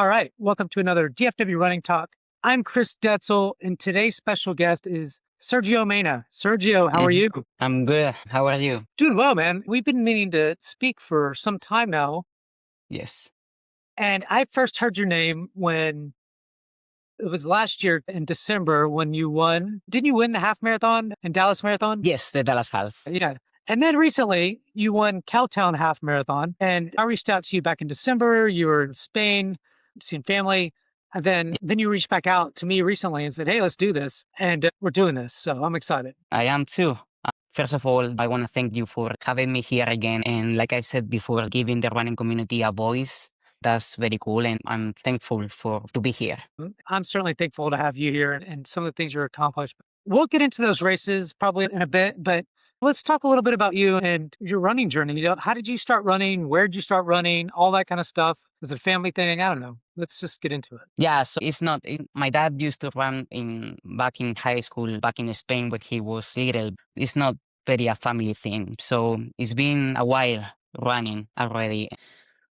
All right. Welcome to another DFW Running Talk. I'm Chris Detzel, and today's special guest is Sergio Mena. Sergio, how are Mhm. you? I'm good. How are you? Doing well, man. We've been meaning to speak for some time now. Yes. And I first heard your name when it was last year in December when you won. Didn't you win the half marathon and Dallas Marathon? Yes, the Dallas Half. Yeah. And then recently you won Cowtown Half Marathon. And I reached out to you back in December. You were in Spain, seeing family. And then you reached back out to me recently and said, hey, let's do this. And we're doing this. So I'm excited. I am too. First of all, I want to thank you for having me here again. And like I said before, giving the running community a voice. That's very cool. And I'm thankful to be here. I'm certainly thankful to have you here and some of the things you're accomplished. We'll get into those races probably in a bit, but let's talk a little bit about you and your running journey. You know, how did you start running? Where did you start running? All that kind of stuff. Was it a family thing? I don't know. Let's just get into it. Yeah, so it's not. My dad used to run back in high school, back in Spain when he was little. It's not very a family thing. So it's been a while running already.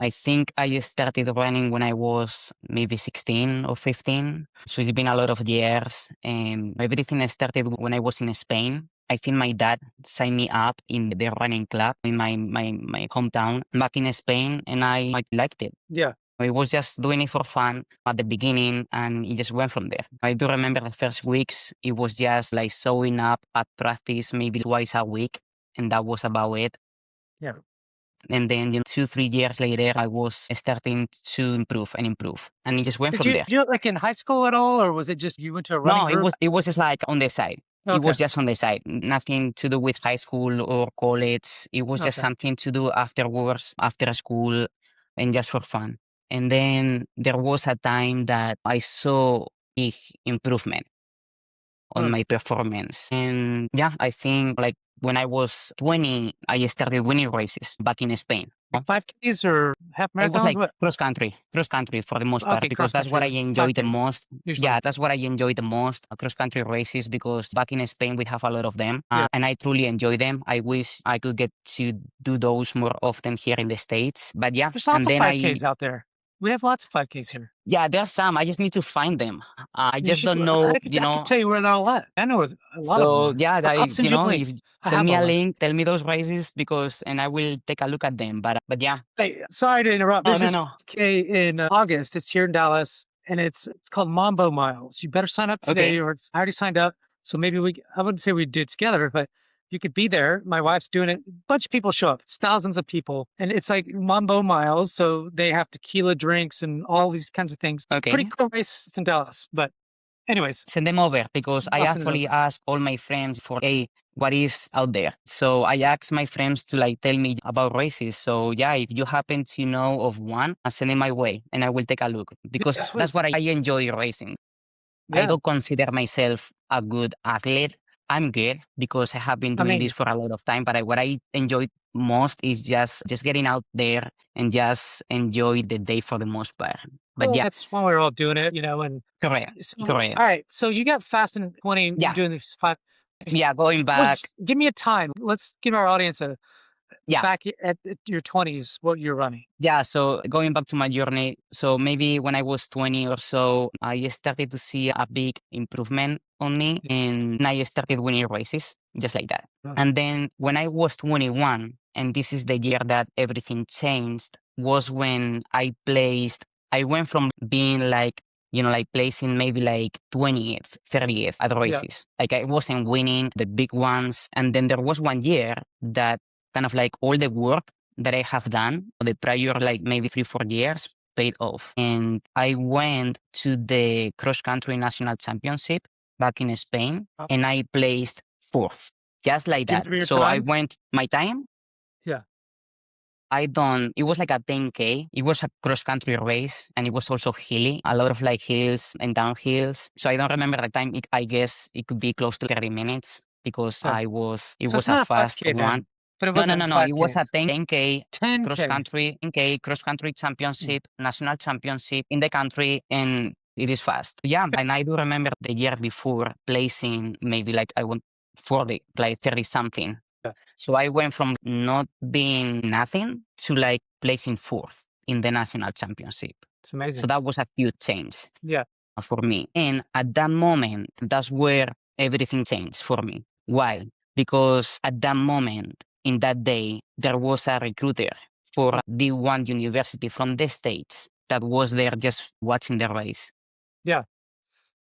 I think I started running when I was maybe 16 or 15. So it's been a lot of years. And everything started when I was in Spain. I think my dad signed me up in the running club in my hometown back in Spain, and I liked it. Yeah. I was just doing it for fun at the beginning, and it just went from there. I do remember the first weeks, it was just like showing up at practice maybe twice a week, and that was about it. Yeah. And then 2, 3 years later, I was starting to improve and improve. And it just went Did from you there. do it like in high school at all? Or was it just you went to a running No, group? it was just like on the side. It Okay. was just on the side. Nothing to do with high school or college. It was just Okay. something to do afterwards, after school, and just for fun. And then there was a time that I saw big improvement on Hmm. my performance. And yeah, I think like when I was 20, I started winning races back in Spain. Like 5Ks or half It was marathons? like What? cross country for the most part, Okay. because Cross that's what I country, enjoy the 5Ks most. usually. Yeah, that's what I enjoy the most, cross country races, because back in Spain we have a lot of them, Yeah. and I truly enjoy them. I wish I could get to do those more often here in the States. But yeah, There's and lots of then 5Ks out there. We have lots of 5Ks here. there's some. I just need to find them. I You just should. don't know, I could tell you where they're all at. I know where a lot of them So are. yeah, I'll send you a link. if I send have me all a of them. link, tell me those races and I will take a look at them. But yeah, Hey, sorry to interrupt. no, There's no, this no. 5K in August. It's here in Dallas, and it's called Mambo Miles. You better sign up today, Okay, or I already signed up. So maybe I wouldn't say we do it together, but you could be there. My wife's doing it. A bunch of people show up. It's thousands of people, and it's like Mambo Miles. So they have tequila drinks and all these kinds of things. Pretty okay. cool race. It's in Dallas, but anyways, Send them over because I I'll send it actually over. asked all my friends for what is out there. So I asked my friends to like tell me about races. So yeah, if you happen to know of one, send it my way and I will take a look Yeah, because sweet. that's what I enjoy racing. I Yeah. don't consider myself a good athlete. I'm good because I have been I doing this mean, for a lot of time. But what I enjoy most is just getting out there and just enjoy the day for the most part. But well, yeah, that's why we're all doing it, and correct, so, all correct. right. So you got fast in 20, you're Yeah, doing these 5. yeah. Going back, Give me a time. Let's give our audience a yeah. back at your 20s, what you're running. Yeah, so going back to my journey, so maybe when I was 20 or so, I started to see a big improvement on me and I started winning races just like that. Yeah. And then when I was 21, and this is the year that everything changed, was when I went from being like, like placing maybe like 20th, 30th at Yeah. races. Like I wasn't winning the big ones. And then there was one year that kind of like all the work that I have done the prior like maybe 3, 4 years paid off. And I went to the cross country national championship back in Spain and I placed fourth, just like Do you that. remember your So I time? went my time. Yeah. It was like a 10K. It was a cross country race and it was also hilly, a lot of like hills and downhills. So I don't remember the time. I guess it could be close to 30 minutes because Yeah. it So it's was a not a fast 5K one. then, but it No, no, wasn't no, no. It was a 5Ks. 10K 10K. cross country championship, national championship in the country, and it is fast. Yeah, and I do remember the year before placing maybe like I went 40, like 30 something. Yeah. So I went from not being nothing to like placing fourth in the national championship. It's So amazing. that was a huge change Yeah. for me. And at that moment, that's where everything changed for me. Why? Because at that moment, in that day, there was a recruiter for D1 university from the States that was there just watching the race. Yeah.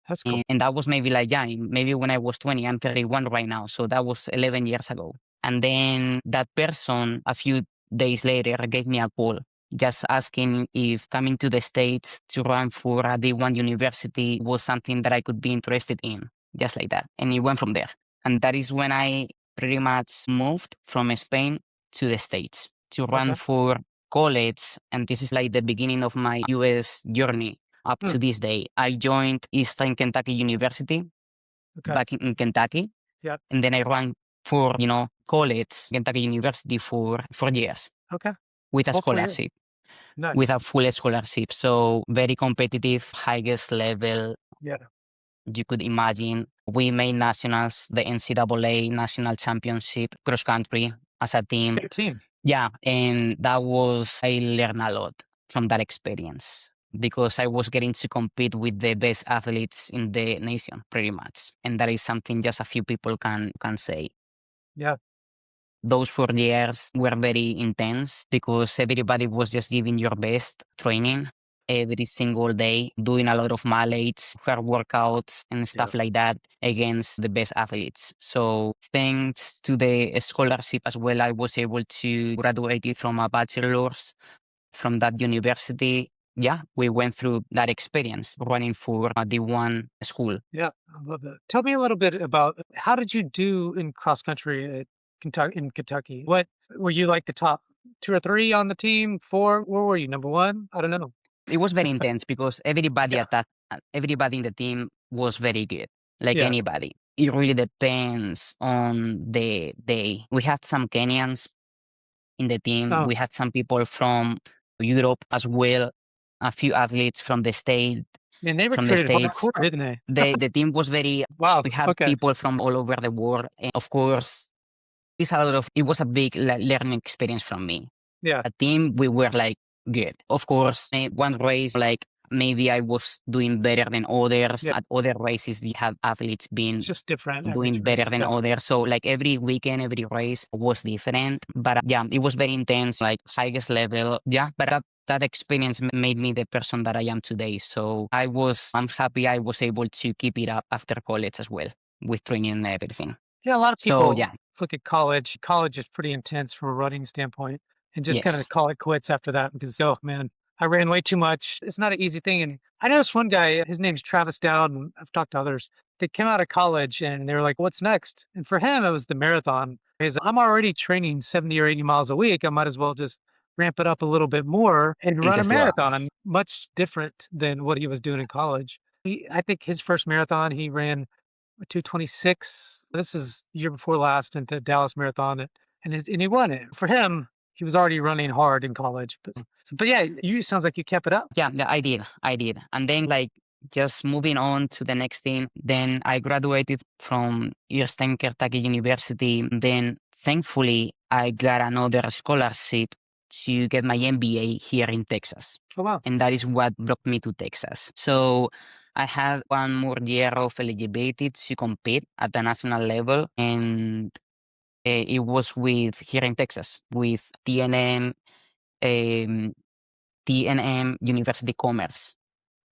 That's cool. And that was maybe like, yeah, maybe when I was 20, I'm 31 right now. So that was 11 years ago. And then that person, a few days later, gave me a call just asking if coming to the States to run for a D1 university was something that I could be interested in, just like that. And it went from there. And that is when I pretty much moved from Spain to the States to run Okay. for college. And this is like the beginning of my US journey up Hmm. to this day. I joined Eastern Kentucky University Okay. back in Kentucky. Yep. And then I ran for, college, Kentucky University for 4 years Okay. with a All 4 years. scholarship, with Nice. a full scholarship. So very competitive, highest level Yeah. you could imagine. We made nationals, the NCAA national championship cross country as a It's a team. good team. Yeah, and I learned a lot from that experience because I was getting to compete with the best athletes in the nation, pretty much. And that is something just a few people can say. Yeah. Those 4 years were very intense because everybody was just giving your best training every single day, doing a lot of mileage, hard workouts, and Yeah. stuff like that against the best athletes. So, thanks to the scholarship as well, I was able to graduate from a bachelor's from that university. Yeah, we went through that experience running for the one school. Yeah. I love that. Tell me a little bit about how did you do in cross country at Kentucky? What were you like the top two or three on the team? Four? Where were you? Number one? I don't know. It was very intense because Yeah. everybody in the team was very good, like Yeah. anybody. It really depends on the day. We had some Kenyans in the team. Oh, We had some people from Europe as well. A few athletes man, they from the recruited states. hardcore, didn't they? The team was very. Wow. We had Okay. people from all over the world, and of course, it was a big learning experience from me. Yeah. A team, we were like good. Of course, one race, like maybe I was doing better than others. Yeah. At other races, you have athletes It's being just different every doing better race. than Yeah. others. So like every weekend, every race was different. But yeah, it was very intense, like highest level. Yeah, but that experience made me the person that I am today. So I'm happy I was able to keep it up after college as well with training and everything. Yeah. A lot of So people yeah, look at college. College is pretty intense from a running standpoint and just kind of yes, call it quits after that because, oh man, I ran way too much. It's not an easy thing. And I know this one guy, his name's Travis Dowd, and I've talked to others. They came out of college and they were like, what's next? And for him, it was the marathon. I'm already training 70 or 80 miles a week. I might as well just ramp it up a little bit more and and run a just do it. marathon. Much different than what he was doing in college. I think his first marathon, he ran 2:26. This is year before last in the Dallas Marathon, and he won it. For him, he was already running hard in college. But yeah, you sounds like you kept it up. Yeah, I did. I did. And then, like, just moving on to the next thing, then I graduated from Eastern Kentucky University. Then, thankfully, I got another scholarship to get my MBA here in Texas. Oh wow. And that is what brought me to Texas. So, I had one more year of eligibility to compete at the national level. And it was here in Texas with um, TNM University Commerce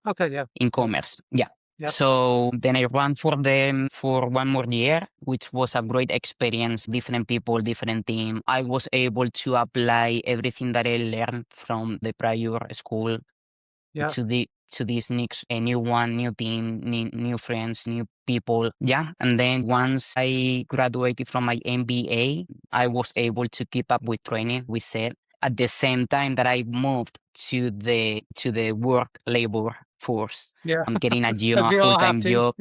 Okay, yeah. in commerce. Yeah. Yep. So then I ran for them for one more year, which was a great experience. Different people, different team. I was able to apply everything that I learned from the prior school Yeah. to this next a new one, new team, new friends, new people. Yeah. And then once I graduated from my MBA, I was able to keep up with training, we said. At the same time that I moved to the work labor force. Yeah. I'm getting a job, As a we all have full-time to. job.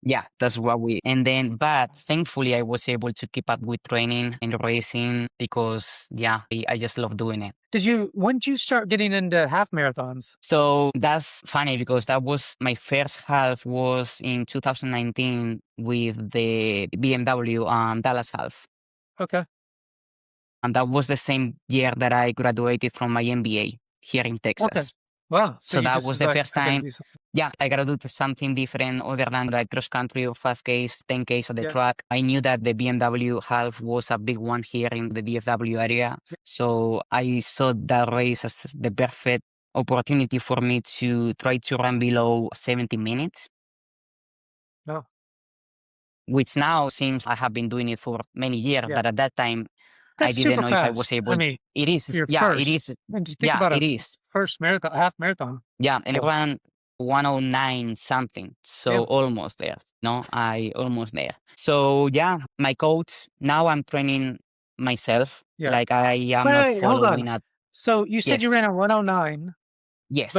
Yeah, that's what and then, but thankfully I was able to keep up with training and racing because, yeah, I just love doing it. When did you start getting into half marathons? So that's funny because that was my first half was in 2019 with the BMW Dallas Half. Okay. And that was the same year that I graduated from my MBA here in Okay. Texas. Wow. So So you that just was was the like, first I got to time. do something. Yeah, I gotta do something different other than like cross country or 5Ks, 10Ks on the Yeah. track. I knew that the BMW half was a big one here in the DFW area. So I saw that race as the perfect opportunity for me to try to run below 70 minutes, No, which now seems I have been doing it for many years, yeah. but at that time I That's didn't super know if I was fast. I able. mean, It for is, your yeah, it first, is, and you think yeah, about it a is. first marathon, half marathon. Yeah, and I So, ran 109 something. So yeah. almost there. No, I almost there. So yeah, my coach, now I'm training myself. Yeah. Like I am not Wait, hold on. following a So you said you yes, ran a 109, but yes,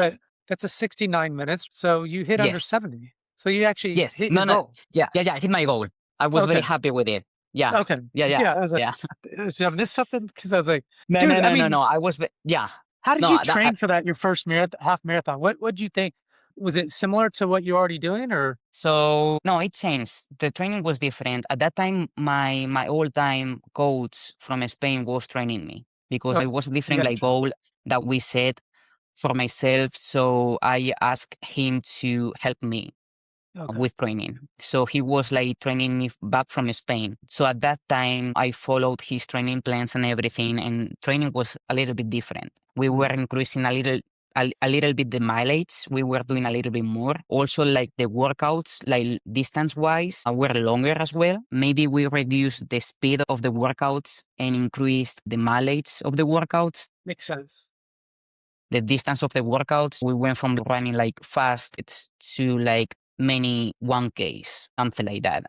that's a 69 minutes. So you hit under yes, 70. So you actually yes. hit your No, no, goal. yeah, yeah, yeah. I hit my goal. I was very Okay. happy with it. Yeah, Okay. yeah, yeah, Yeah. I was like, yeah. did I miss something? Because I was like, No, no, dude, I no, no, mean, no. I was, yeah. how did you No, train for that, your first half marathon? What did you think? Was it similar to what you're already doing or? so no, it changed. The training was different. At that time, my old time coach from Spain was training me because Oh, it was a you different got a like job. goal that we set for myself. So I asked him to help me Okay. with training. So he was like training me back from Spain. So at that time, I followed his training plans and everything, and training was a little bit different. We were Mm, increasing a little bit the mileage. We were doing a little bit more. Also, like the workouts, like distance wise, were longer as well. Maybe we reduced the speed of the workouts and increased the mileage of the workouts, makes sense. the distance of the workouts. We went from running like fast to like many 1Ks, something like that.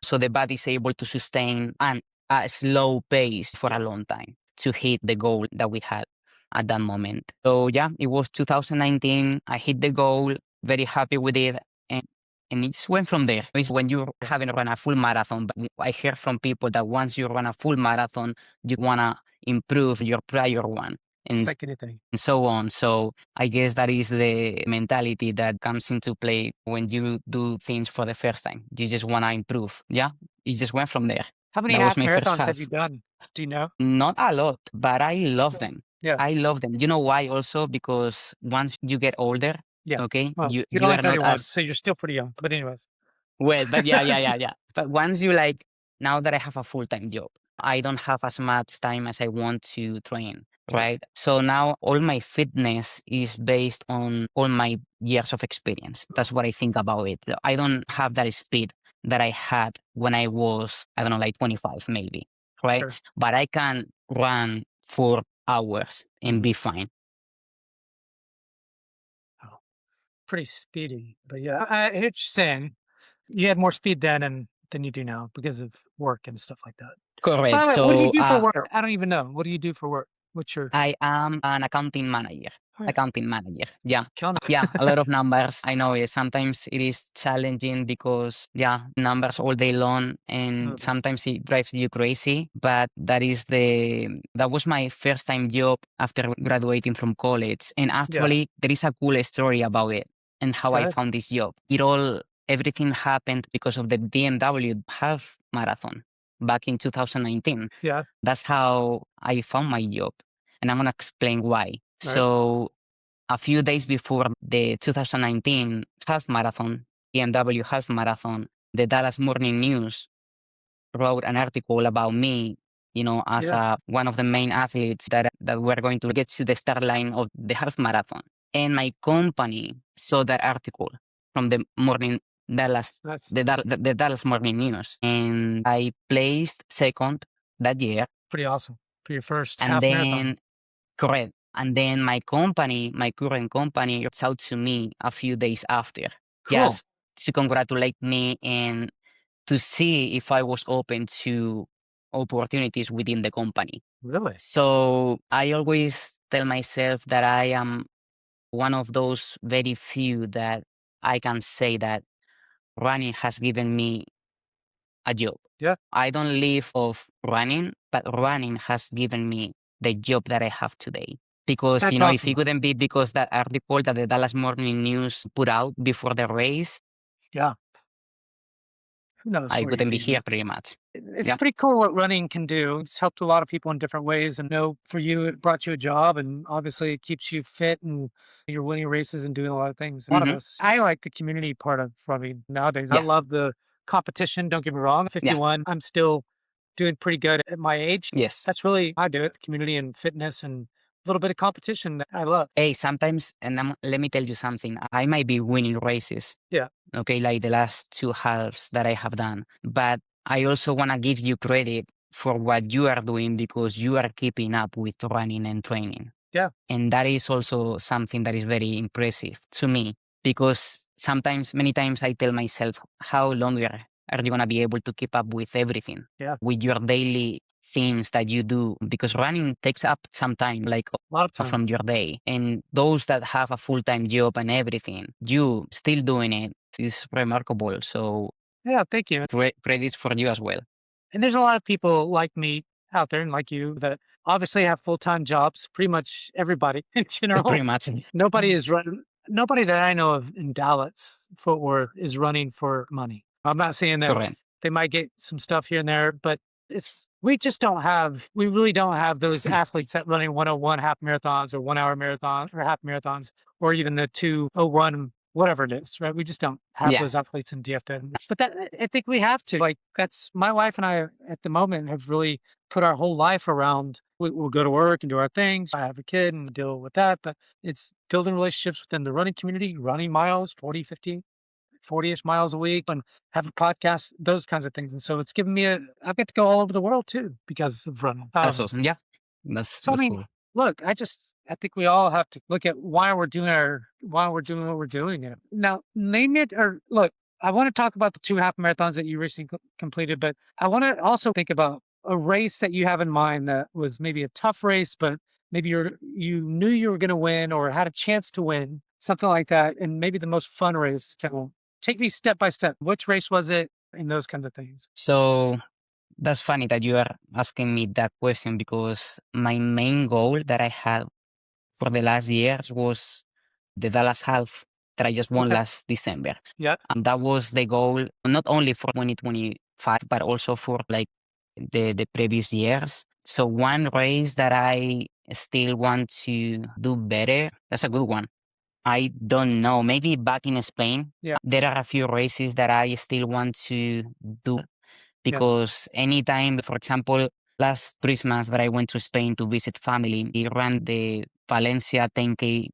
So the body is able to sustain a slow pace for a long time to hit the goal that we had at that moment. So yeah, it was 2019. I hit the goal, very happy with it. And and it just went from there. It's when you haven't run a full marathon, but I hear from people that once you run a full marathon, you want to improve your prior one. It's And like anything. and so on. So I guess that is the mentality that comes into play when you do things for the first time. You just want to improve. Yeah. It just went from there. How many That was half my first marathons have you half. done? Do you know? Not a lot, but I love them. Yeah. I love them. You know why also? Because once you get older, Yeah. okay, Well, you're you only are not 31, as so you're still pretty young. But anyways. well, but yeah, yeah, yeah, yeah. But once you like, now that I have a full-time job, I don't have as much time as I want to train, Sure. right? So now all my fitness is based on all my years of experience. That's what I think about it. I don't have that speed that I had when I was, I don't know, like 25 maybe, right? Sure. But I can run for hours and Mhm. be fine. Oh, pretty speedy. But yeah, I hear what you're saying. You had more speed then and than you do now because of work and stuff like that. By Correct. the way, what do you So do for work? I don't even know. What do you do for work? What's your I am an accounting manager. oh, yeah, Accounting manager. Yeah. count Yeah. A lot of numbers. I know sometimes it is challenging because, yeah, numbers all day long and okay. sometimes it drives you crazy. But that was my first time job after graduating from college. And Yeah. actually, there is a cool story about it and how Go I ahead. found this job. Everything happened because of the BMW Half Marathon back in 2019. Yeah. That's how I found my job. And I'm going to explain why. All right. So, a few days before the 2019 half marathon, BMW half marathon, the Dallas Morning News wrote an article about me, as Yeah. one of the main athletes that were going to get to the start line of the half marathon. And my company saw that article from the morning Dallas, That's the Dallas Morning News. And I placed second that year. pretty awesome for your first And half marathon. then correct. And then my company, my current company, reached out to me a few days after, Cool. just to congratulate me and to see if I was open to opportunities within the company. Really? So I always tell myself that I am one of those very few that I can say that running has given me a job. Yeah. I don't live of running, but running has given me the job that I have today. Because, That's if it awesome. couldn't be because that article that the Dallas Morning News put out before the race, Yeah. who knows I where you'd wouldn't be be here now. pretty much. It's Yeah. pretty cool what running can do. It's helped a lot of people in different ways. And know for you, it brought you a job and obviously it keeps you fit and you're winning races and doing a lot of things. A lot of Hmm. us, I like the community part of running nowadays. I Yeah. love the competition. Don't get me wrong. Yeah. 51, I'm still doing pretty good at my age. Yes. That's really, I do it, community and fitness and a little bit of competition that I love. Hey, sometimes, and let me tell you something. I might be winning races, Yeah. okay, like the last two halves that I have done. But I also want to give you credit for what you are doing because you are keeping up with running and training. Yeah. And that is also something that is very impressive to me because sometimes, many times, I tell myself, how longer are you going to be able to keep up with everything, Yeah. with your daily things that you do? Because running takes up some time, like A lot of time. from your day. And those that have a full time job and everything, you still doing it is remarkable. So Yeah. Thank you. credits for you as well. And there's a lot of people like me out there and like you that obviously have full-time jobs. Pretty much everybody in It's pretty general. much Nobody is running. Nobody that I know of in Dallas Fort Worth is running for money. I'm not saying that correct. they might get some stuff here and there, but we just don't have, we really don't have those athletes that running 101 half marathons or 1 hour marathons or half marathons or even the 201, whatever it is, right? We just don't have Yeah. those athletes in DFW. But that, I think we have to. Like, that's my wife and I at the moment have really put our whole life around. We'll go to work and do our things. I have a kid and deal with that, but it's building relationships within the running community, running miles, 40, 50, 40-ish miles a week and have a podcast, those kinds of things. And so it's given me I get to go all over the world too because of running. That's awesome. Yeah. That's So I that's mean, cool. look, I think we all have to look at why we're doing what we're doing. And now name it or look, I want to talk about the 2 half marathons that you recently completed, but I want to also think about a race that you have in mind that was maybe a tough race, but maybe you knew you were going to win or had a chance to win, something like that. And maybe the most fun race. Take me step by step. Which race was it? And those kinds of things. So that's funny that you are asking me that question because my main goal that I had for the last years was the Dallas Half that I just won Okay. last December. Yeah. And that was the goal, not only for 2025, but also for like the previous years. So one race that I still want to do better, that's a good one. I don't know. Maybe back in Spain, Yeah. there are a few races that I still want to do Yeah. because anytime, for example, last Christmas that I went to Spain to visit family, we ran the Valencia 10K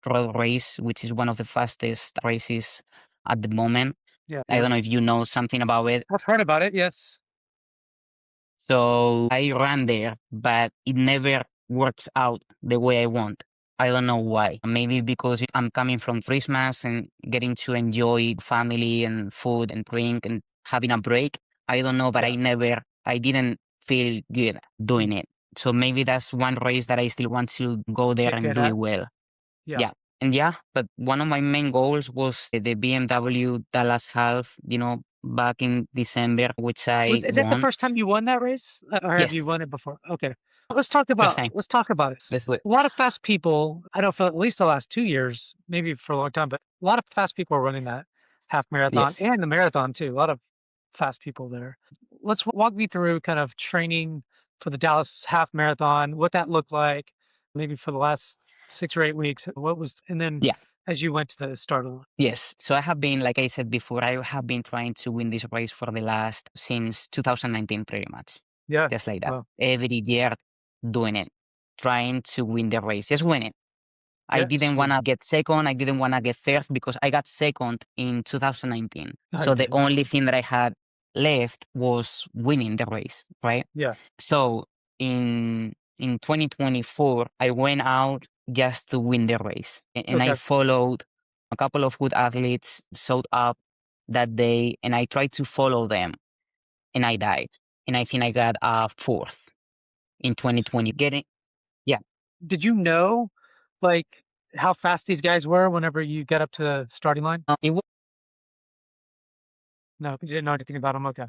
road race, which is one of the fastest races at the moment. Yeah. I Yeah. don't know if you know something about it. I've heard about it. Yes. So I ran there, but it never works out the way I want. I don't know why. Maybe because I'm coming from Christmas and getting to enjoy family and food and drink and having a break. I don't know, but Yeah. I didn't feel good Mm. doing it. So maybe that's one race that I still want to go there Get and good do it at. well. Yeah. Yeah. And yeah, but one of my main goals was the BMW Dallas Half, back in December, which I Is that the won. first time you won that race, or have you Yes. won it before? Okay. First time. Let's talk about it. Let's do it. A lot of fast people, I know for at least the last 2 years, maybe for a long time, but a lot of fast people are running that half marathon Yes. and the marathon too. A lot of fast people there. Let's walk me through kind of training for the Dallas Half Marathon, what that looked like, maybe for the last 6 or 8 weeks. What was, and then Yeah. as you went to the start of the, Yes. So I have been, like I said before, I have been trying to win this race for the last since 2019, pretty much. yeah, Just like that. well, Every year doing it, trying to win the race, just win it. I yeah, didn't want sure. to get second. I didn't want to get third because I got second in 2019. I So the did. only thing that I had left was winning the race, right? Yeah. So in 2024, I went out just to win the race, and I Okay. followed a couple of good athletes, showed up that day, and I tried to follow them, and I died. And I think I got fourth in 2020. Getting yeah, Did you know, like, how fast these guys were whenever you get up to the starting line? it was No, you didn't know anything about them. Okay.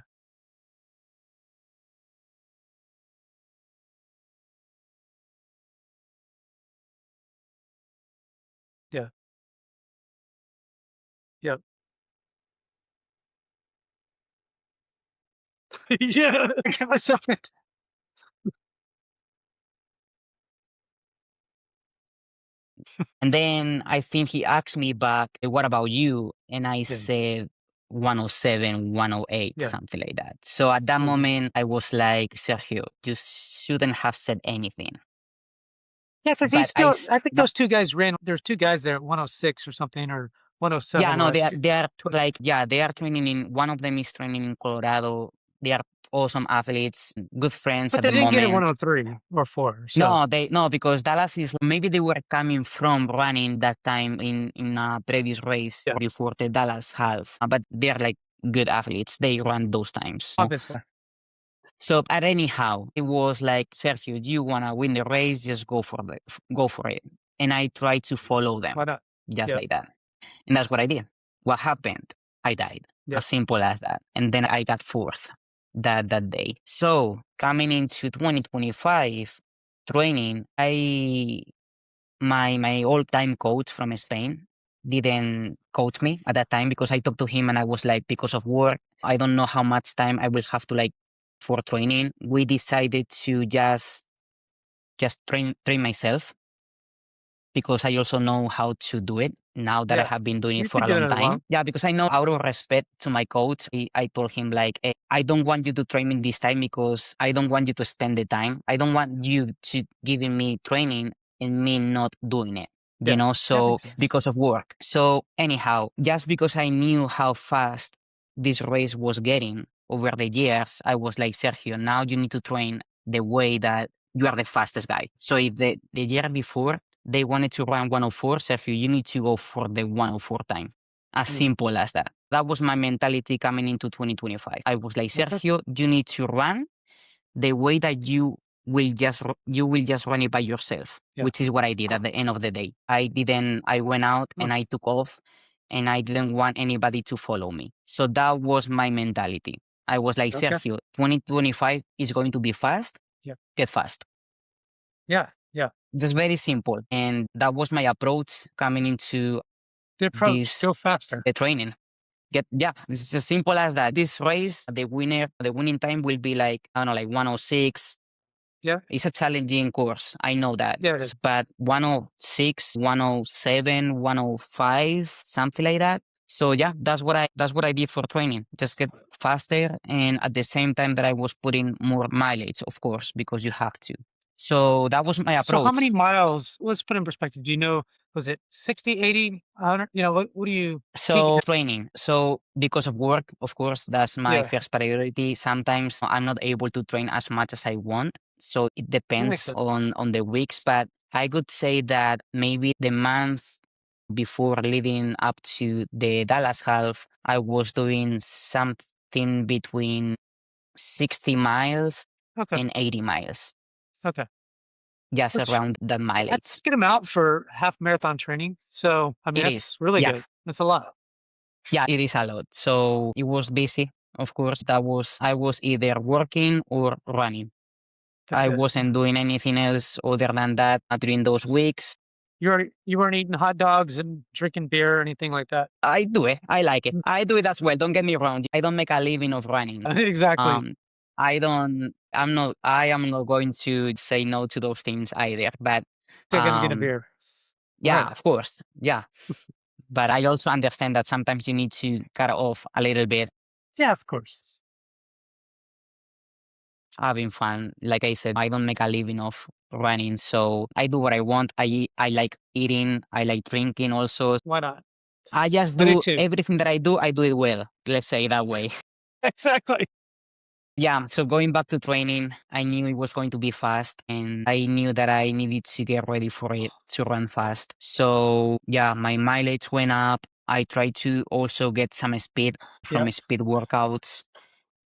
Yeah. Yep. Yeah. It was so fantastic. And then I think he asked me back, what about you? And I Yeah. said 107, 108, Yeah. something like that. So at that Oh, nice. moment, I was like, Sergio, you shouldn't have said anything. Yeah, because he's But I, still. I think yeah, those two guys ran. There's two guys there at 106 or something, or yeah, 107 no, last year. they are Tw- like, yeah, they are training in, one of them is training in Colorado. They are awesome athletes, good friends But at they the didn't get it moment. 103 or 4. So No, no, because Dallas is maybe they were coming from running that time in a previous race yeah, before the Dallas half, but they're like good athletes. They run those times. obviously. So, but anyhow, it was like, Sergio, do you wanna win the race? Just go for it. And I tried to follow them, Why not? just Yeah. like that. And that's what I did. What happened? I died. Yeah. As simple as that. And then I got fourth that day. So coming into 2025 training, my all-time coach from Spain didn't coach me at that time because I talked to him and I was like, because of work, I don't know how much time I will have to like for training. We decided to just train myself because I also know how to do it now that I Yeah. have been doing it You've for been a doing long it a while. time. Yeah, because I know out of respect to my coach, I told him like, I don't want you to train me this time because I don't want you to spend the time. I don't want you to giving me training and me not doing it. You Yeah. know, That so makes sense. because of work. So anyhow, just because I knew how fast this race was getting over the years, I was like, Sergio, now you need to train the way that you are the fastest guy. So if the year before they wanted to run 104, Sergio, you need to go for the 104 time. As Mm. simple as that. That was my mentality coming into 2025. I was like, Okay. Sergio, you need to run the way that you will just run it by yourself, Yeah. which is what I did at the end of the day. I went out Oh, and I took off and I didn't want anybody to follow me. So that was my mentality. I was like, okay. Sergio, 2025 is going to be fast. Yeah. Get fast. Yeah. Yeah. Just very simple. And that was my approach coming into The approach. this Go faster. training. Yeah, it's as simple as that. This race, the winning time will be like, I don't know, like 106. Yeah. It's a challenging course. I know that. Yeah. It is. But 106, 107, 105, something like that. So yeah, that's what I did for training. Just get faster and at the same time that I was putting more mileage, of course, because you have to. So that was my So how many approach. miles? Let's put in perspective. Do you know? Was it 60, 80, 100? You know, what do you peak? So training. So because of work, of course, that's my Yeah. first priority. Sometimes I'm not able to train as much as I want. So it That makes depends sense. on the weeks, but I could say that maybe the month before leading up to the Dallas half, I was doing something between 60 miles Okay. and 80 miles, Okay. just Which around that that's mileage. a good amount for half marathon training. So, I mean, It is. that's really Yeah. good. That's a lot. Yeah, it is a lot. So it was busy. Of course, I was either working or running. That's I it. wasn't doing anything else other than that during those weeks. You weren't eating hot dogs and drinking beer or anything like that. I do it. I like it. I do it as well. Don't get me wrong. I don't make a living of running. Exactly. Um, I am not going to say no to those things either. But, Still gonna get a um, beer. yeah, Right. of course. Yeah. But I also understand that sometimes you need to cut off a little bit Yeah, of course. having fun. Like I said, I don't make a living of running, so I do what I want. I like eating, I like drinking also. Why not? I just I do do too. everything that I do it well. Let's say it that way. Exactly. Yeah, so going back to training, I knew it was going to be fast and I knew that I needed to get ready for it to run fast. So yeah, my mileage went up. I tried to also get some speed Yeah. from speed workouts.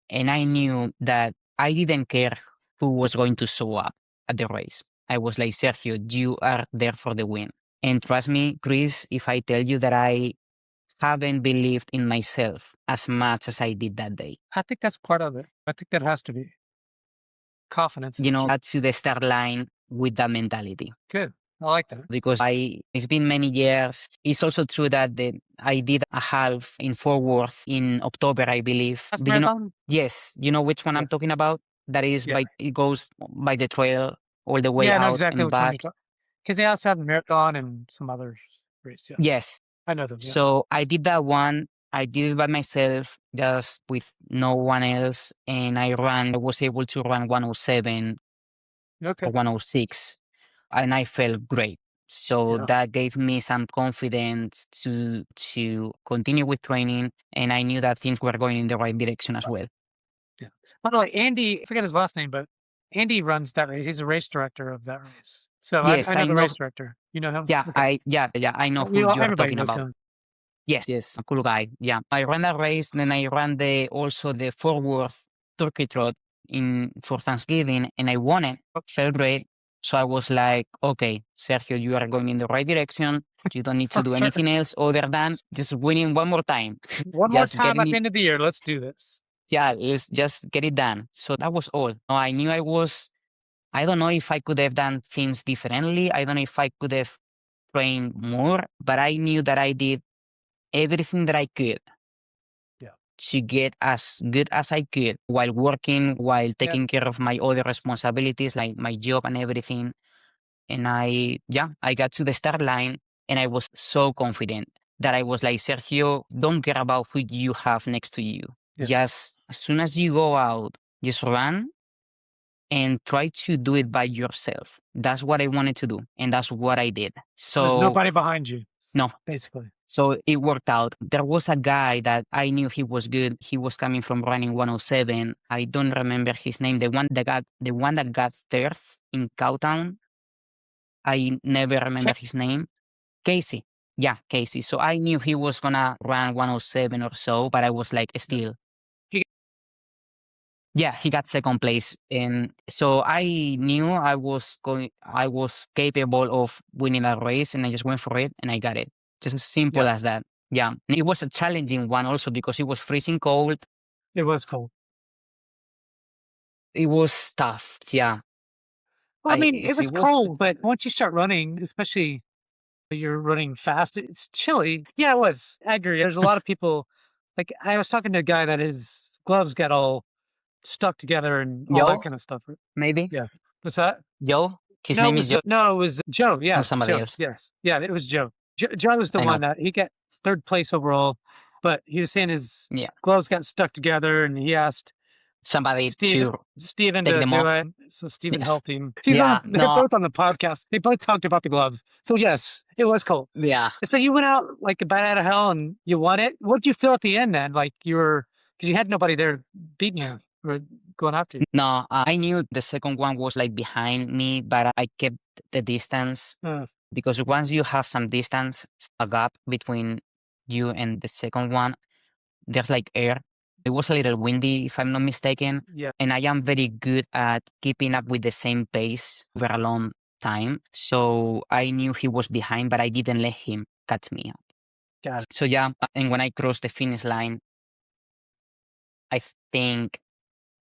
And I knew that I didn't care who was going to show up at the race. I was like, Sergio, you are there for the win. And trust me, Chris, if I tell you that I haven't believed in myself as much as I did that day. I think that's part of it. I think that has to be. Confidence You is know, key. got to the start line with that mentality. Good. I like that. because it's been many years. It's also true that I did a half in Fort Worth in October, I believe. Half Do you know? marathon? Yes, you know which one Yeah. I'm talking about? That is Yeah. it goes by the trail all the way Yeah, I know out exactly and which one you're back. talking. Because they also have the marathon and some other race. Yeah. Yes. I know them. Yeah. So I did that one. I did it by myself, just with no one else. And I was able to run 107 or Okay. 106, and I felt great. So Yeah. that gave me some confidence to continue with training, and I knew that things were going in the right direction as well. Yeah. By the way, Andy, I forget his last name, but Andy runs that race. He's a race director of that race. So I Yes, know I the know. race director. You know him? Yeah, Okay. I know who you are Everybody talking knows about. him. Yes, yes, a cool guy. Yeah, I ran that race, then I ran also the Fort Worth Turkey Trot for Thanksgiving, and I won it. Oh, Felt great. So I was like, okay, Sergio, you are going in the right direction. You don't need to do sure. anything else other than just winning one more time. One more Just time getting at the it. end of the year. Let's do this. Yeah, let's just get it done. So that was all. I knew I don't know if I could have done things differently. I don't know if I could have trained more, but I knew that I did everything that I could Yeah. to get as good as I could while working, while Yeah. taking care of my other responsibilities, like my job and everything. And I got to the start line and I was so confident that I was like, Sergio, don't care about who you have next to you. Yeah. Just as soon as you go out, just run and try to do it by yourself. That's what I wanted to do. And that's what I did. So there's So, nobody behind you, no, basically. so it worked out. There was a guy that I knew he was good. He was coming from running 107. I don't remember his name. The one that got third in Cowtown. I never remember Okay. his name. Casey. Yeah, Casey. So I knew he was gonna run 107 or so, but I was like, Yeah. still. He- Yeah, he got second place. And so I knew I was capable of winning that race, and I just went for it and I got it. Just as simple Yeah. as that. Yeah. It was a challenging one also because it was freezing cold. It was cold. It was tough. Yeah. Well, I mean, it It was was, cold, but once you start running, especially you're running fast, it's chilly. Yeah, it was. I agree. There's a lot of people, like I was talking to a guy that his gloves got all stuck together and all that Joe, kind of stuff. maybe. Yeah. What's that? Joe. His No, it name is was Joe. no, it was Joe. No, Yeah, somebody Joe. else. Yes, yeah, it was Joe. Joe was the I one know. that he got third place overall, but he was saying his Yeah. gloves got stuck together, and he asked Somebody Steve to Steven take to them do off. it. So Steven Yeah. helped him. He's on. Yeah. They're No. both on the podcast. They both talked about the gloves. So yes, it was cold. Yeah. So you went out like a bat out of hell, and you won it. What did you feel at the end then? Like you were because you had nobody there beating you or going after you. No, I knew the second one was like behind me, but I kept the distance Uh, because once you have some distance, a gap between you and the second one, there's like air. It was a little windy, if I'm not mistaken. yeah, And I am very good at keeping up with the same pace over a long time. So I knew he was behind, but I didn't let him catch me up. got it. So yeah, and when I crossed the finish line, I think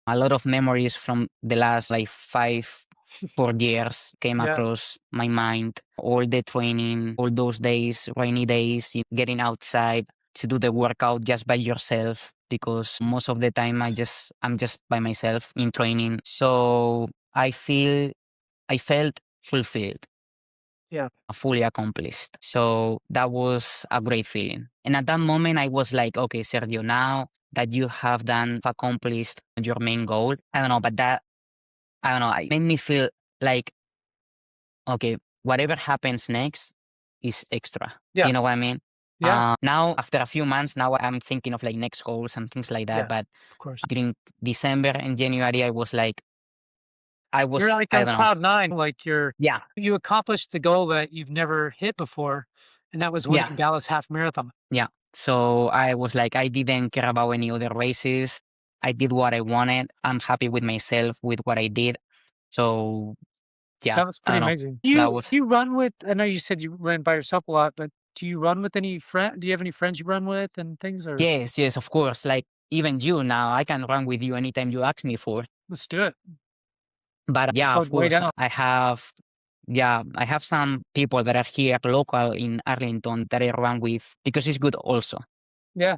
a lot of memories from the last like 4 years came Yeah, across my mind. All the training, all those days, rainy days, getting outside to do the workout just by yourself because most of the time I'm just by myself in training. So I felt fulfilled, yeah, fully accomplished. So that was a great feeling. And at that moment I was like, okay, Sergio, now that you have accomplished your main goal, I don't know, but that I don't know. It made me feel like, okay, whatever happens next is extra. Do yeah, you know what I mean? yeah, Now, after a few months, now I'm thinking of like next goals and things like that. yeah. But Of course. during December and January, I was like, You're like I on don't know. cloud nine, like Yeah, you accomplished the goal that you've never hit before, and that was yeah, winning Dallas Half Marathon. yeah. So I was like, I didn't care about any other races. I did what I wanted. I'm happy with myself, with what I did. So yeah, That was I pretty don't know. amazing. That was, You run with? I know you said you ran by yourself a lot, but do you run with any friend? Do you have any friends you run with and things? Or yes, yes, of course. Like even you now, I can run with you anytime you ask me for. let's do it. But yeah, Slow of way course, down. I have. Yeah, I have some people that are here local in Arlington that I run with because it's good also. Yeah.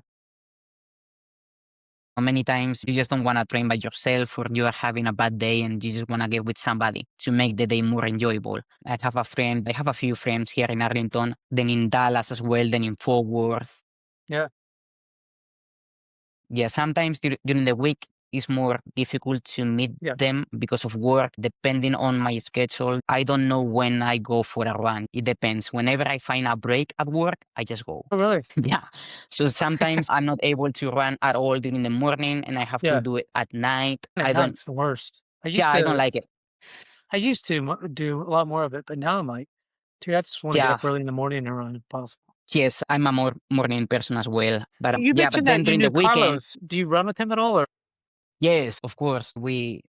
Many times you just don't want to train by yourself, or you are having a bad day and you just want to get with somebody to make the day more enjoyable. I have a few friends here in Arlington, then in Dallas as well, then in Fort Worth. Yeah. Yeah, sometimes during the week it's more difficult to meet Yeah. them because of work, depending on my schedule. I don't know when I go for a run. It depends. Whenever I find a break at work, I just go. Oh, really? Yeah. So sometimes I'm not able to run at all during the morning and I have to Yeah. do it at night. At night, it's the worst. I don't like it. I used to do a lot more of it, but now I'm like, dude, I just want to get Yeah. up early in the morning and run if possible. Yes, I'm a more morning person as well. But You yeah, but mentioned then that you during the knew weekend, Carlos. Do you run with him at all? Or yes, of course.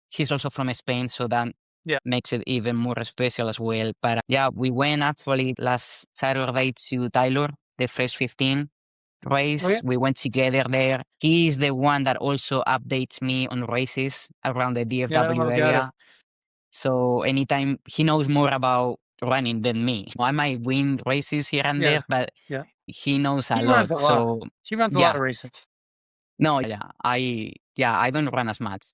He's also from Spain, so that yeah. makes it even more special as well. But yeah, we went actually last Saturday to Tyler, the first 15 Oh yeah. race. We went together there. He is the one that also updates me on races around the Yeah. DFW Oh, got it. area. So anytime he knows more about running than me. I might win races here and there, Yeah. but Yeah. he knows a He runs lot. a lot. So He runs a lot yeah. of races. No, I don't run as much.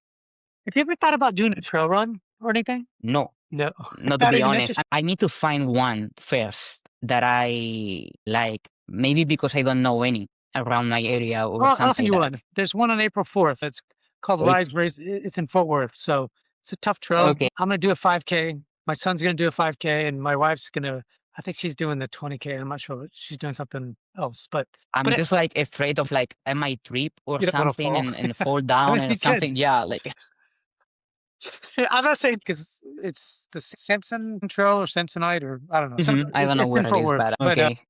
Have you ever thought about doing a trail run or anything? No, No. not to Not be even honest. interested. I need to find one first that I like. Maybe because I don't know any around my area or Well, I'll something send you like that. one. There's one on April 4th. It's called Okay. Rise Race. It's in Fort Worth. So it's a tough trail. Okay. I'm going to do a 5K. My son's going to do a 5K, and my wife's going to, I think she's doing the 20K. I'm not sure. She's doing something else. But I'm just like afraid of like, I might trip or you don't want to something fall. and fall I down mean, or you could. something. Yeah, like I'm not saying because it's the Simpson Trail or Simpsonite or I don't know. I don't know It's in where it Fort is, Worth. but But okay.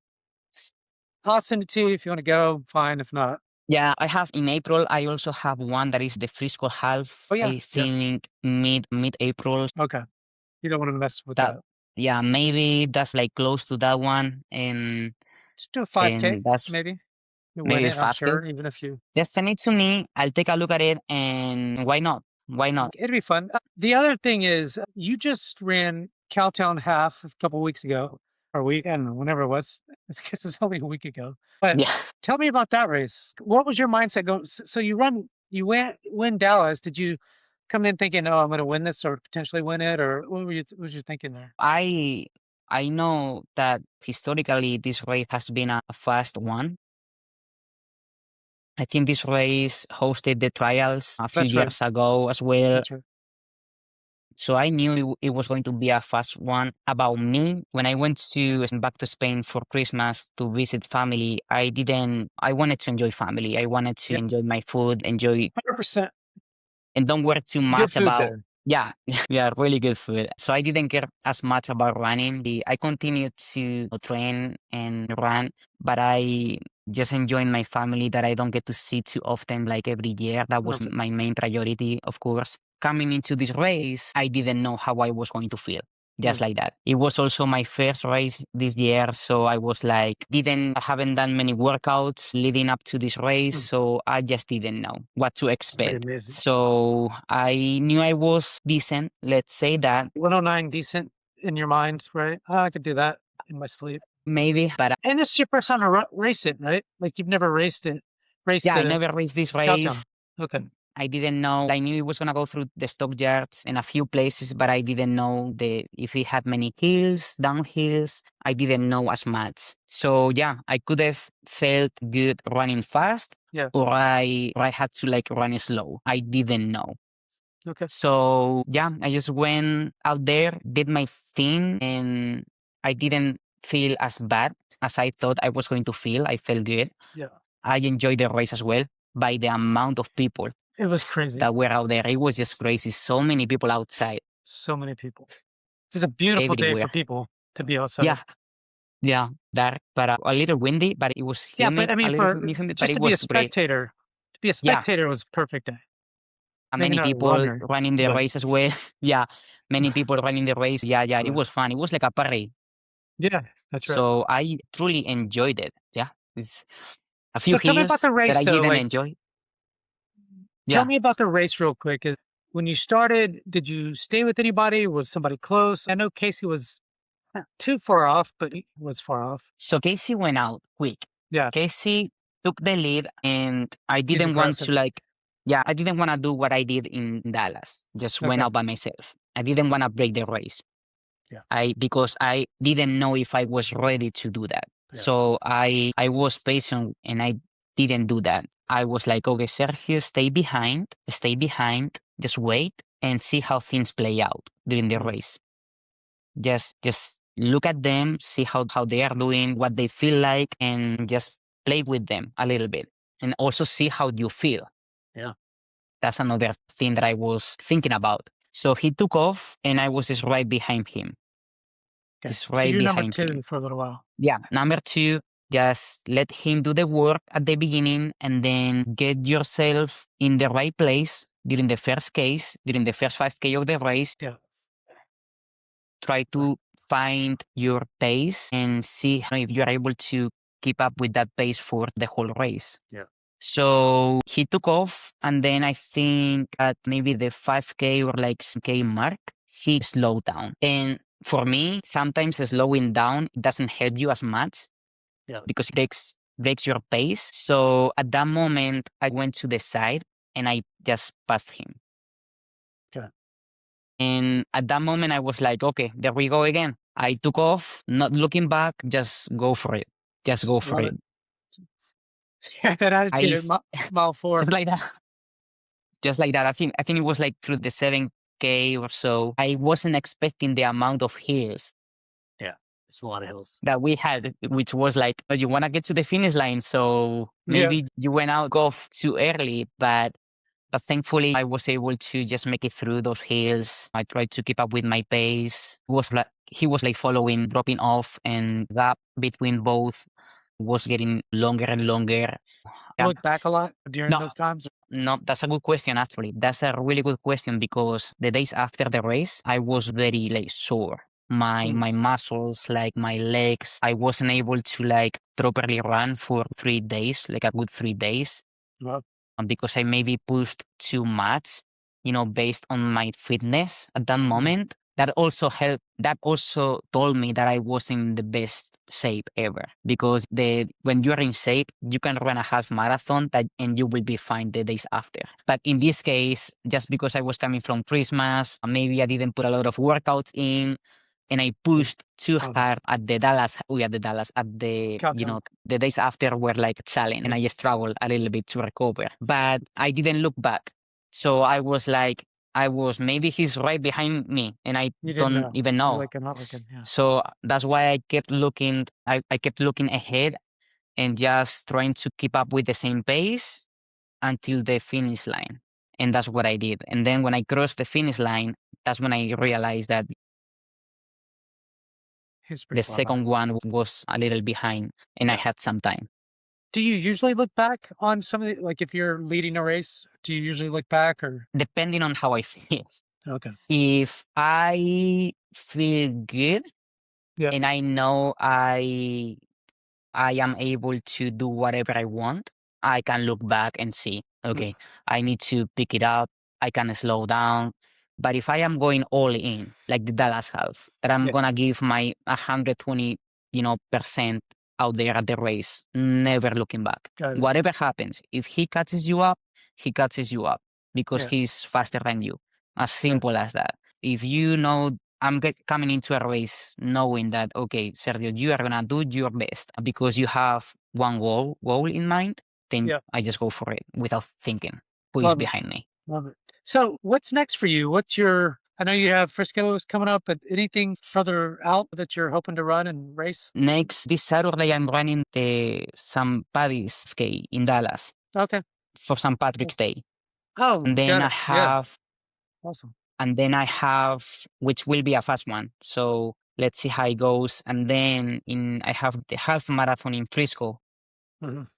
I'll send it to you if you want to go. Fine. If not, Yeah, I have in April. I also have one that is the Frisco Half. oh yeah, I yeah. think mid April. Okay. You don't want to mess with That that. yeah, maybe that's like close to that one, Just do a 5K, and that's maybe. You win maybe it, I'm 5K. sure, even if you Just send it to me. I'll take a look at it, and why not? Why not? it'd be fun. The other thing is you just ran Cowtown Half a couple weeks ago, or week, I don't know, whenever it was. I guess it's only a week ago. But Yeah, tell me about that race. What was your mindset going? So you win Dallas. Did you come in thinking, oh, I'm going to win this or potentially win it? Or what was you thinking there? I know that historically this race has been a fast one. I think this race hosted the trials a few That's right. years ago as well. That's right. So I knew it was going to be a fast one. About me, when I went back to Spain for Christmas to visit family, I wanted to enjoy family. I wanted to Yeah. enjoy my food, enjoy 100% and don't worry too good much food about there. yeah, yeah, really good food. So I didn't care as much about running. I continued to train and run, but I just enjoying my family that I don't get to see too often, like every year. That was 100%. my main priority, of course. Coming into this race, I didn't know how I was going to feel. Just Mm, like that. It was also my first race this year, so I was like, I haven't done many workouts leading up to this race, mm. so I just didn't know what to It's pretty expect. amazing. So I knew I was decent, let's say that, 109 decent in your mind, right? Oh, I could do that in my sleep. maybe, but And this is your first time to race it, right? Like you've never raced yeah, I the never raced this Cowtown. race. Okay. I didn't know. I knew it was gonna go through the stockyards and a few places, but I didn't know if it had many hills, downhills. I didn't know as much. So yeah, I could have felt good running fast, Yeah. or I had to like run slow. I didn't know. Okay. So yeah, I just went out there, did my thing, and I didn't feel as bad as I thought I was going to feel. I felt good. Yeah. I enjoyed the race as well by the amount of people It was crazy. that were out there. It was just crazy. So many people outside, So many people. It's a beautiful day for everywhere. people to be outside. Yeah, yeah, dark, but a little windy, but it was Yeah, but humid, I a mean, little for humid, but just it to be a was great. spectator, Yeah, was a perfect day. Maybe many not a people runner, running the but race as well. Yeah, many people running the race. Yeah, yeah, it but was fun. It was like a parade. yeah, that's right. So I truly enjoyed it. Yeah, it's a few So tell me about hills the that race I though. didn't Like, enjoy. tell Yeah. me about the race real quick. Is when you started, did you stay with anybody? Was somebody close? I know Casey was Not too far off, but he was far off. So Casey went out quick. Yeah, Casey took the lead, and I he's didn't want aggressive. to like, yeah, I didn't want to do what I did in Dallas. Just went Okay. out by myself. I didn't want to break the race. Yeah. Because I didn't know if I was ready to do that. Yeah. So I was patient and I didn't do that. I was like, okay, Sergio, stay behind, just wait and see how things play out during the Mhm. race. Just look at them, see how they are doing, what they feel like, and just play with them a little bit. And also see how you feel. Yeah. That's another thing that I was thinking about. So he took off and I was just right behind him. Okay. Just So right you're number behind two him. for a little while. Yeah. Number two, just let him do the work at the beginning and then get yourself in the right place during the first case, during the first 5K of the race. Yeah. Try Right. to find your pace and see if you're able to keep up with that pace for the whole race. Yeah. So he took off, and then I think at maybe the 5K or like 6K mark, he slowed down. And for me, sometimes slowing down doesn't help you as much Yeah. because it breaks your pace. So at that moment, I went to the side and I just passed him. Okay. And at that moment, I was like, okay, there we go again. I took off, not looking back, just go for it. Just go for Love it. it. Yeah, that attitude I at mile four. just like that. Just like that. I think it was like through the 7K or so. I wasn't expecting the amount of hills Yeah. It's a lot of hills. that we had, which was like, "Oh, you want to get to the finish line, so Yeah. maybe you went out off too early." But thankfully, I was able to just make it through those hills. I tried to keep up with my pace. He was like following, dropping off, and gap between both was getting longer and longer. Yeah. Look back a lot during No, those times. no, that's a good question, actually. That's a really good question because the days after the race, I was very like sore. My muscles, like my legs, I wasn't able to like properly run for 3 days, like a good 3 days, Well, because I maybe pushed too much, based on my fitness at that mhm. moment. That also helped. That also told me that I was in the best shape ever because when you're in shape, you can run a half marathon and you will be fine the days after. But in this case, just because I was coming from Christmas, maybe I didn't put a lot of workouts in, and I Yeah. pushed too Obviously. hard at the Dallas. We at the Dallas at Cowtown. the days after were like a challenge, and Yeah. I struggled a little bit to recover. But I didn't look back, so I was like, maybe he's right behind me, and I You didn't don't know. even You're know. like, I'm not looking. Yeah. So that's why I kept looking. I kept looking ahead and just trying to keep up with the same pace until the finish line. And that's what I did. And then when I crossed the finish line, that's when I realized that He's pretty the far behind. second one was a little behind and I Yeah. had some time. Do you usually look back on some of the, like if you're leading a race, do you usually look back or? Depending on how I feel. Okay. If I feel good Yeah. and I know I am able to do whatever I want, I can look back and see, Mm. okay, I need to pick it up. I can slow down. But if I am going all in, like the Dallas half, that I'm Yeah. gonna give my 120, percent out there at the race, never looking back. Got it. Whatever happens, if he catches you up, he catches you up because Yeah. he's faster than you. As Yeah. simple as that. If you know coming into a race knowing that, okay, Sergio, you are gonna do your best because you have one goal in mind, then Yeah. I just go for it without thinking who is Love it. behind me. Love it. So what's next for you? I know you have Frisco's coming up, but anything further out that you're hoping to run and race? Next, this Saturday, I'm running the St. Paddy's K in Dallas Okay. for St. Cool. Patrick's Day. Oh, And then got I it. Yeah. have, Awesome. which will be a fast one. So let's see how it goes. And then I have the half marathon in Frisco Mhm.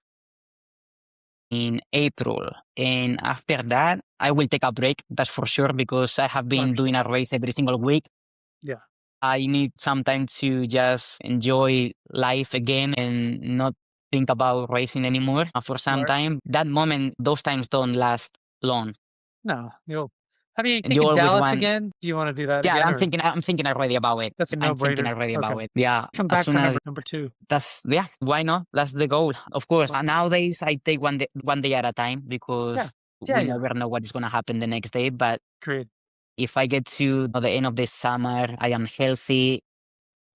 in April. And after that, I will take a break, that's for sure, because I have been doing 100%. a race every single week. Yeah. I need some time to just enjoy life again and not think about racing anymore for some Smart. time. That moment, those times don't last long. No, you'll I mean, And you thinking always Dallas want, again? Do you wanna do that yeah, again, I'm or thinking, I'm thinking already about it. that's a I'm thinking no-brainer? already Okay. about it. Yeah. Come As back soon for as number 2. yeah, why not? That's the goal. Of course. Wow. Nowadays I take one day at a time Yeah. because Yeah, we yeah. never know what is going to happen the next day. But Agreed. if I get to the end of this summer, I am healthy,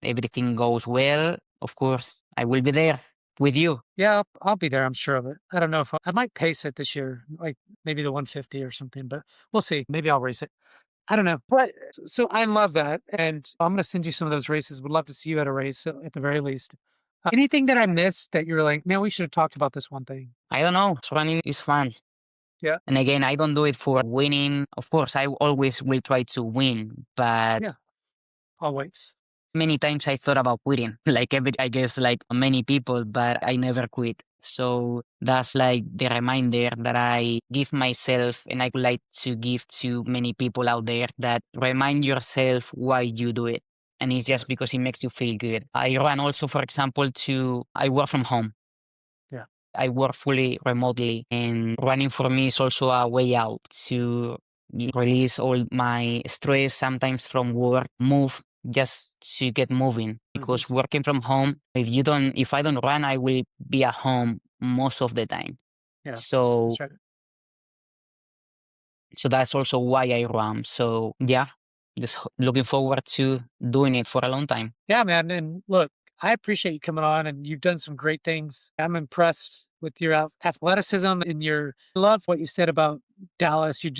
everything goes well, of course, I will be there with you. Yeah, I'll be there, I'm sure of it. I don't know if I might pace it this year, like, maybe the 150 or something, but we'll see. Maybe I'll race it. I don't know. But so I love that, and I'm gonna send you some of those races. Would love to see you at a race at the very least. Anything that I missed that you were like, "Man, we should have talked about this one thing." I don't know. Running is fun. Yeah. And again, I don't do it for winning. Of course, I always will try to win, but Yeah, always. many times I thought about quitting, like I guess like many people, but I never quit. So that's like the reminder that I give myself, and I would like to give to many people out there, that remind yourself why you do it. And it's Yeah, just because it makes you feel good. I run also, for example, I work from home. yeah. I work fully remotely, and running for me is also a way out to release all my stress sometimes from work, move just to get moving. Mhm. Because working from home, if I don't run, I will be at home most of the time. Yeah, So, that's right. so that's also why I run. So yeah, just looking forward to doing it for a long time. Yeah, man. And look, I appreciate you coming on, and you've done some great things. I'm impressed with your athleticism and your I love what you said about Dallas. You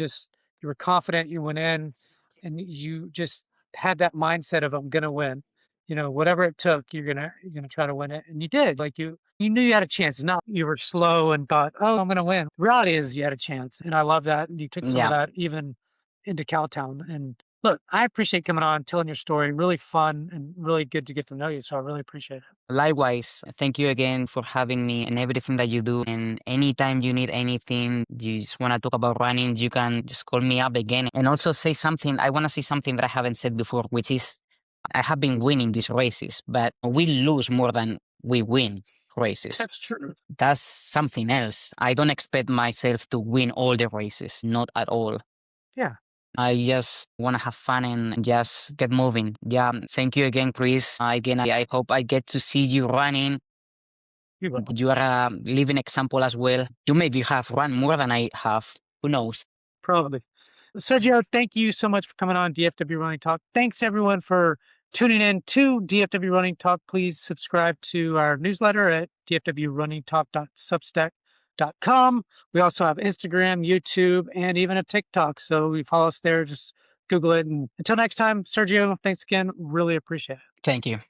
were confident, you went in, and you just had that mindset of I'm gonna win. You know, whatever it took, you're gonna try to win it. And you did. Like you knew you had a chance. Not you were slow and thought, oh, I'm gonna win. The reality is you had a chance. And I love that. And you took some of Yeah. that even into Cowtown. And look, I appreciate coming on, telling your story. Really fun and really good to get to know you. So I really appreciate it. Likewise, thank you again for having me and everything that you do. And anytime you need anything, you just want to talk about running, you can just call me up again. And also say something, I want to say something that I haven't said before, which is I have been winning these races, but we lose more than we win races. That's true. That's something else. I don't expect myself to win all the races, not at all. Yeah, I just want to have fun and just get moving. Yeah, thank you again, Chris. Again, I hope I get to see you running. you will. You are a living example as well. You maybe have run more than I have. Who knows? Probably. Sergio, thank you so much for coming on DFW Running Talk. Thanks everyone for tuning in to DFW Running Talk. Please subscribe to our newsletter at dfwrunningtalk.substack.com. We also have Instagram, YouTube, and even a TikTok. So you follow us there. Just Google it. And until next time, Sergio, thanks again. Really appreciate it. Thank you.